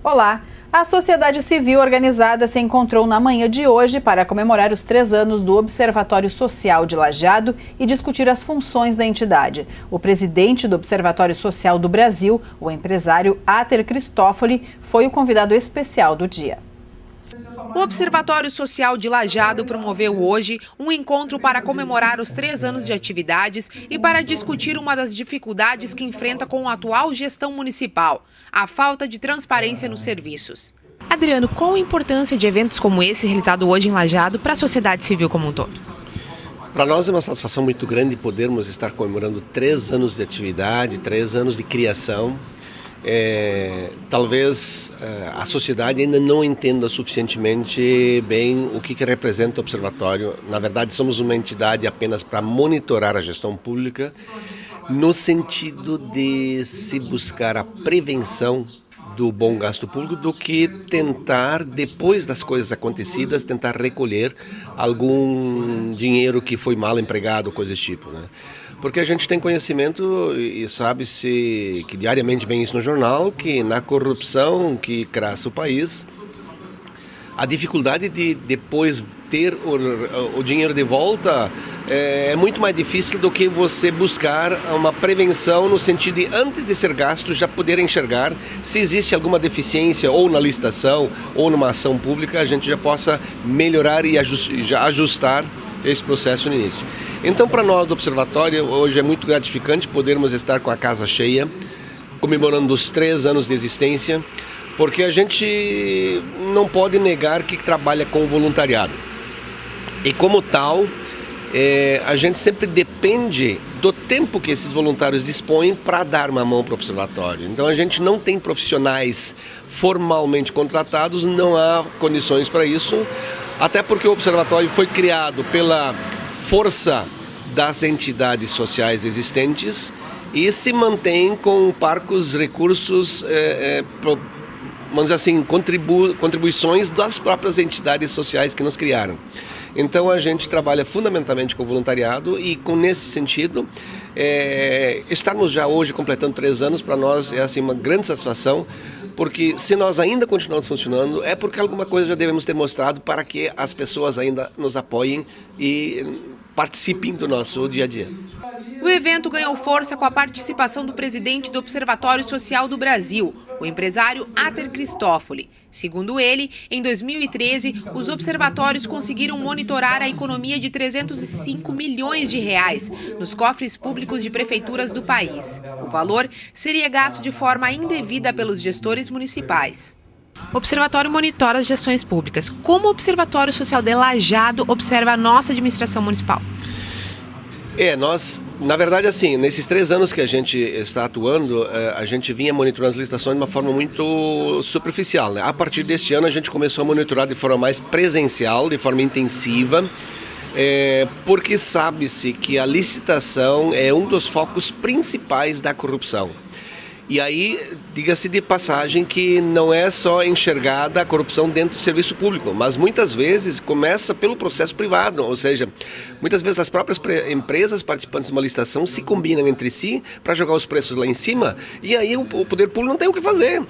Olá! A sociedade civil organizada se encontrou na manhã de hoje para comemorar os 3 anos do Observatório Social de Lajeado e discutir as funções da entidade. O presidente do Observatório Social do Brasil, o empresário Ater Cristófoli, foi o convidado especial do dia. O Observatório Social de Lajeado promoveu hoje um encontro para comemorar os 3 anos de atividades e para discutir uma das dificuldades que enfrenta com a atual gestão municipal, a falta de transparência nos serviços. Adriano, qual a importância de eventos como esse realizado hoje em Lajeado para a sociedade civil como um todo? Para nós é uma satisfação muito grande podermos estar comemorando 3 anos de atividade, 3 anos de criação. Talvez a sociedade ainda não entenda suficientemente bem o que representa o Observatório. Na verdade, somos uma entidade apenas para monitorar a gestão pública, no sentido de se buscar a prevenção do bom gasto público do que tentar, depois das coisas acontecidas, tentar recolher algum dinheiro que foi mal empregado, coisa desse tipo, né? Porque a gente tem conhecimento e sabe-se que diariamente vem isso no jornal, que na corrupção que cresce o país, a dificuldade de depois ter o dinheiro de volta é muito mais difícil do que você buscar uma prevenção no sentido de, antes de ser gasto, já poder enxergar se existe alguma deficiência ou na licitação ou numa ação pública, a gente já possa melhorar e já ajustar esse processo no início. Então, para nós do Observatório, hoje é muito gratificante podermos estar com a casa cheia, comemorando os 3 anos de existência, porque a gente não pode negar que trabalha com voluntariado. E como tal, a gente sempre depende do tempo que esses voluntários dispõem para dar uma mão para o Observatório. Então a gente não tem profissionais formalmente contratados, não há condições para isso, até porque o Observatório foi criado pela força das entidades sociais existentes e se mantém com parcos recursos, vamos dizer assim, contribuições das próprias entidades sociais que nos criaram. Então a gente trabalha fundamentalmente com voluntariado e nesse sentido, estarmos já hoje completando 3 anos, para nós é assim, uma grande satisfação, porque se nós ainda continuamos funcionando, é porque alguma coisa já devemos ter mostrado para que as pessoas ainda nos apoiem e participem do nosso dia a dia. O evento ganhou força com a participação do presidente do Observatório Social do Brasil, o empresário Ater Cristófoli. Segundo ele, em 2013, os observatórios conseguiram monitorar a economia de 305 milhões de reais nos cofres públicos de prefeituras do país. O valor seria gasto de forma indevida pelos gestores municipais. O Observatório monitora as gestões públicas. Como o Observatório Social de Lajeado observa a nossa administração municipal? Nós, na verdade, assim, nesses 3 anos que a gente está atuando, a gente vinha monitorando as licitações de uma forma muito superficial, né? A partir deste ano a gente começou a monitorar de forma mais presencial, de forma intensiva, porque sabe-se que a licitação é um dos focos principais da corrupção. E aí, diga-se de passagem que não é só enxergada a corrupção dentro do serviço público, mas muitas vezes começa pelo processo privado, ou seja, muitas vezes as próprias empresas participantes de uma licitação se combinam entre si para jogar os preços lá em cima, e aí o poder público não tem o que fazer.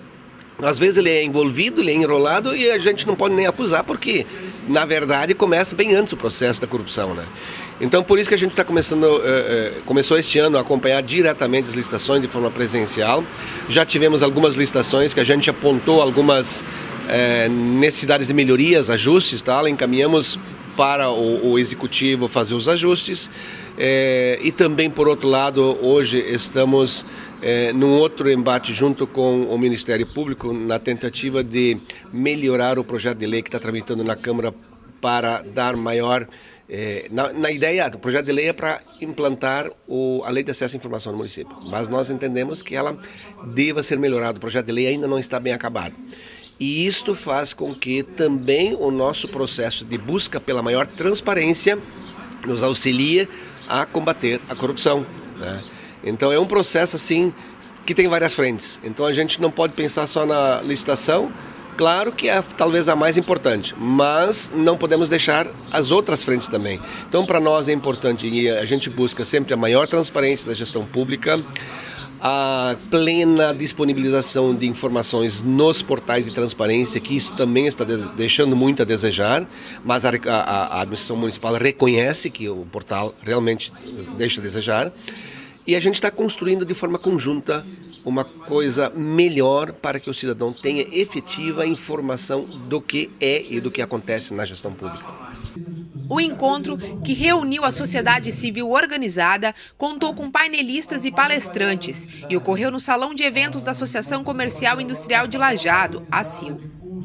Às vezes ele é envolvido, ele é enrolado e a gente não pode nem acusar, porque na verdade começa bem antes o processo da corrupção, né? Então por isso que a gente está começou este ano a acompanhar diretamente as licitações de forma presencial. Já tivemos algumas licitações que a gente apontou algumas necessidades de melhorias, ajustes, tal, encaminhamos para o executivo fazer os ajustes. E também, por outro lado, hoje estamos num outro embate junto com o Ministério Público na tentativa de melhorar o projeto de lei que está tramitando na Câmara para dar maior... Na ideia, o projeto de lei é para implantar a Lei de Acesso à Informação no município, mas nós entendemos que ela deva ser melhorada, o projeto de lei ainda não está bem acabado. E isto faz com que também o nosso processo de busca pela maior transparência nos auxilie a combater a corrupção, né? Então é um processo assim que tem várias frentes. Então a gente não pode pensar só na licitação, claro que é talvez a mais importante, mas não podemos deixar as outras frentes também. Então para nós é importante e a gente busca sempre a maior transparência da gestão pública, a plena disponibilização de informações nos portais de transparência, que isso também está deixando muito a desejar, mas a administração municipal reconhece que o portal realmente deixa a desejar. E a gente está construindo de forma conjunta uma coisa melhor para que o cidadão tenha efetiva informação do que é e do que acontece na gestão pública. O encontro, que reuniu a sociedade civil organizada, contou com painelistas e palestrantes e ocorreu no Salão de Eventos da Associação Comercial e Industrial de Lajeado, ACIL.